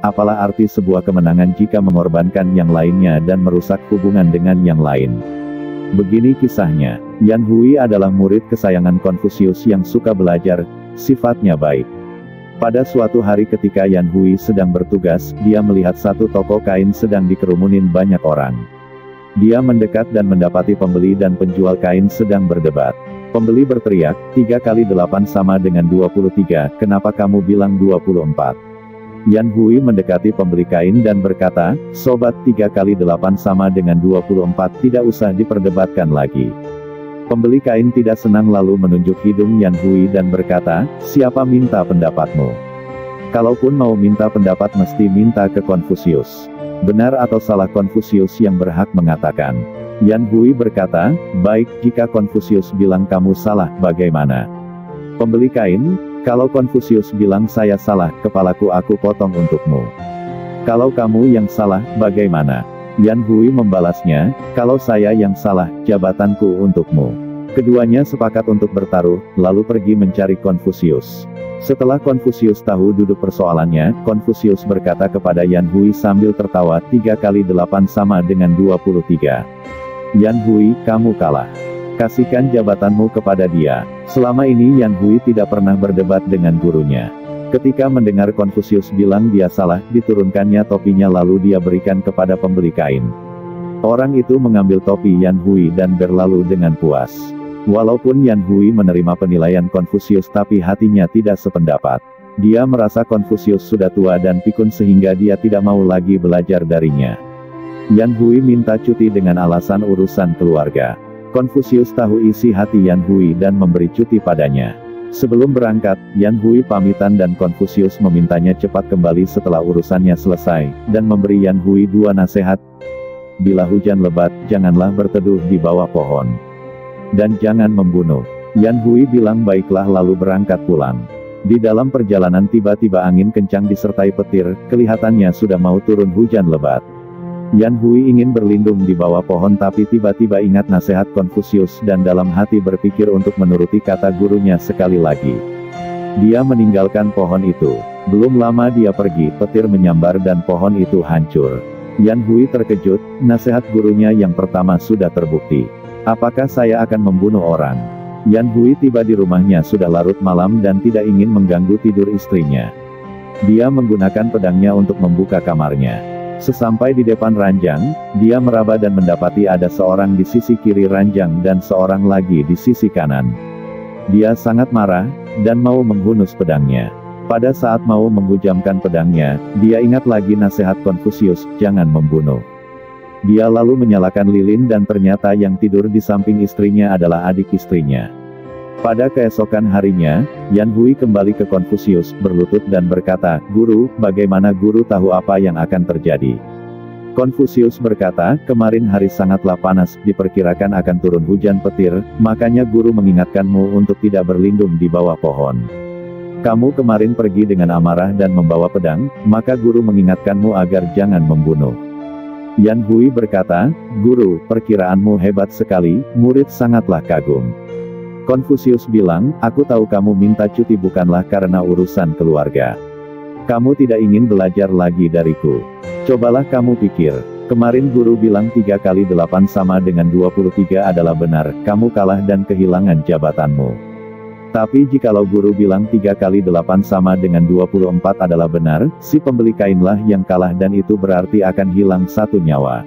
apalah arti sebuah kemenangan jika mengorbankan yang lainnya dan merusak hubungan dengan yang lain. Begini kisahnya, Yan Hui adalah murid kesayangan Konfusius yang suka belajar, sifatnya baik. Pada suatu hari ketika Yan Hui sedang bertugas, dia melihat satu toko kain sedang dikerumunin banyak orang. Dia mendekat dan mendapati pembeli dan penjual kain sedang berdebat. Pembeli berteriak, 3 kali 8 sama dengan 23, kenapa kamu bilang 24? Yan Hui mendekati pembeli kain dan berkata, sobat, 3 kali 8 sama dengan 24, tidak usah diperdebatkan lagi. Pembeli kain tidak senang lalu menunjuk hidung Yan Hui dan berkata, siapa minta pendapatmu? Kalaupun mau minta pendapat mesti minta ke Konfusius. Benar atau salah Konfusius yang berhak mengatakan? Yan Hui berkata, baik, jika Konfusius bilang kamu salah, bagaimana? Pembeli kain, kalau Konfusius bilang saya salah, kepalaku aku potong untukmu. Kalau kamu yang salah, bagaimana? Yan Hui membalasnya, kalau saya yang salah, jabatanku untukmu. Keduanya sepakat untuk bertaruh, lalu pergi mencari Konfusius. Setelah Konfusius tahu duduk persoalannya, Konfusius berkata kepada Yan Hui sambil tertawa, 3 kali 8 sama dengan 23. Yan Hui, kamu kalah. Kasihkan jabatanmu kepada dia. Selama ini Yan Hui tidak pernah berdebat dengan gurunya. Ketika mendengar Konfusius bilang dia salah, diturunkannya topinya lalu dia berikan kepada pembeli kain. Orang itu mengambil topi Yan Hui dan berlalu dengan puas. Walaupun Yan Hui menerima penilaian Konfusius tapi hatinya tidak sependapat. Dia merasa Konfusius sudah tua dan pikun sehingga dia tidak mau lagi belajar darinya. Yan Hui minta cuti dengan alasan urusan keluarga. Konfusius tahu isi hati Yan Hui dan memberi cuti padanya. Sebelum berangkat, Yan Hui pamitan dan Konfusius memintanya cepat kembali setelah urusannya selesai, dan memberi Yan Hui 2 nasihat. Bila hujan lebat, janganlah berteduh di bawah pohon. Dan jangan membunuh. Yan Hui bilang baiklah lalu berangkat pulang. Di dalam perjalanan tiba-tiba angin kencang disertai petir, kelihatannya sudah mau turun hujan lebat. Yan Hui ingin berlindung di bawah pohon tapi tiba-tiba ingat nasihat Konfusius dan dalam hati berpikir untuk menuruti kata gurunya sekali lagi. Dia meninggalkan pohon itu. Belum lama dia pergi, petir menyambar dan pohon itu hancur. Yan Hui terkejut, nasihat gurunya yang pertama sudah terbukti. Apakah saya akan membunuh orang? Yan Hui tiba di rumahnya sudah larut malam dan tidak ingin mengganggu tidur istrinya. Dia menggunakan pedangnya untuk membuka kamarnya. Sesampai di depan ranjang, dia meraba dan mendapati ada seorang di sisi kiri ranjang dan seorang lagi di sisi kanan. Dia sangat marah, dan mau menghunus pedangnya. Pada saat mau menghujamkan pedangnya, dia ingat lagi nasihat Konfusius, jangan membunuh. Dia lalu menyalakan lilin dan ternyata yang tidur di samping istrinya adalah adik istrinya. Pada keesokan harinya, Yan Hui kembali ke Konfusius, berlutut dan berkata, Guru, bagaimana guru tahu apa yang akan terjadi? Konfusius berkata, kemarin hari sangatlah panas, diperkirakan akan turun hujan petir, makanya guru mengingatkanmu untuk tidak berlindung di bawah pohon. Kamu kemarin pergi dengan amarah dan membawa pedang, maka guru mengingatkanmu agar jangan membunuh. Yan Hui berkata, Guru, perkiraanmu hebat sekali, murid sangatlah kagum. Konfusius bilang, aku tahu kamu minta cuti bukanlah karena urusan keluarga. Kamu tidak ingin belajar lagi dariku. Cobalah kamu pikir, kemarin guru bilang 3 kali 8 sama dengan 23 adalah benar, kamu kalah dan kehilangan jabatanmu. Tapi jikalau guru bilang 3 kali 8 sama dengan 24 adalah benar, si pembeli kainlah yang kalah dan itu berarti akan hilang 1 nyawa.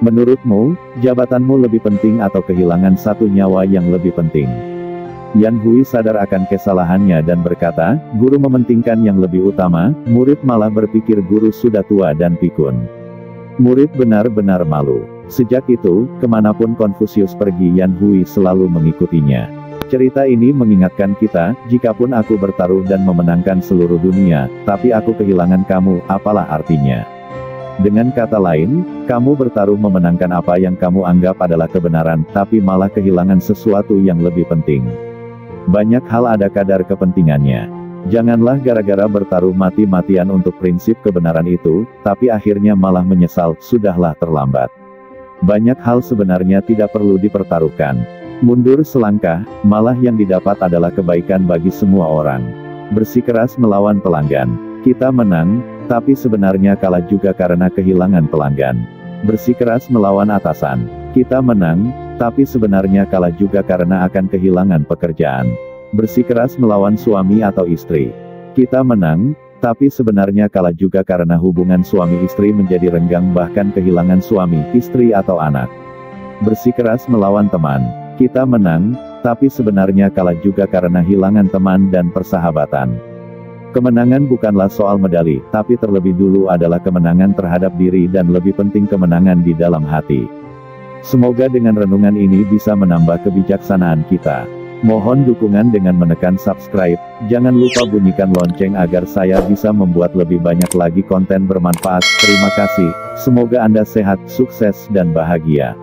Menurutmu, jabatanmu lebih penting atau kehilangan 1 nyawa yang lebih penting? Yan Hui sadar akan kesalahannya dan berkata, guru mementingkan yang lebih utama, murid malah berpikir guru sudah tua dan pikun. Murid benar-benar malu. Sejak itu, kemanapun Konfusius pergi Yan Hui selalu mengikutinya. Cerita ini mengingatkan kita, jikapun aku bertaruh dan memenangkan seluruh dunia, tapi aku kehilangan kamu, apalah artinya? Dengan kata lain, kamu bertaruh memenangkan apa yang kamu anggap adalah kebenaran, tapi malah kehilangan sesuatu yang lebih penting. Banyak hal ada kadar kepentingannya. Janganlah gara-gara bertaruh mati-matian untuk prinsip kebenaran itu, tapi akhirnya malah menyesal, sudahlah terlambat. Banyak hal sebenarnya tidak perlu dipertaruhkan. Mundur selangkah, malah yang didapat adalah kebaikan bagi semua orang. Bersikeras melawan pelanggan. Kita menang, tapi sebenarnya kalah juga karena kehilangan pelanggan. Bersikeras melawan atasan. Kita menang, tapi sebenarnya kalah juga karena akan kehilangan pekerjaan. Bersikeras melawan suami atau istri. Kita menang, tapi sebenarnya kalah juga karena hubungan suami istri menjadi renggang bahkan kehilangan suami, istri atau anak. Bersikeras melawan teman. Kita menang, tapi sebenarnya kalah juga karena hilangan teman dan persahabatan. Kemenangan bukanlah soal medali, tapi terlebih dulu adalah kemenangan terhadap diri dan lebih penting kemenangan di dalam hati. Semoga dengan renungan ini bisa menambah kebijaksanaan kita. Mohon dukungan dengan menekan subscribe, jangan lupa bunyikan lonceng agar saya bisa membuat lebih banyak lagi konten bermanfaat. Terima kasih, semoga Anda sehat, sukses dan bahagia.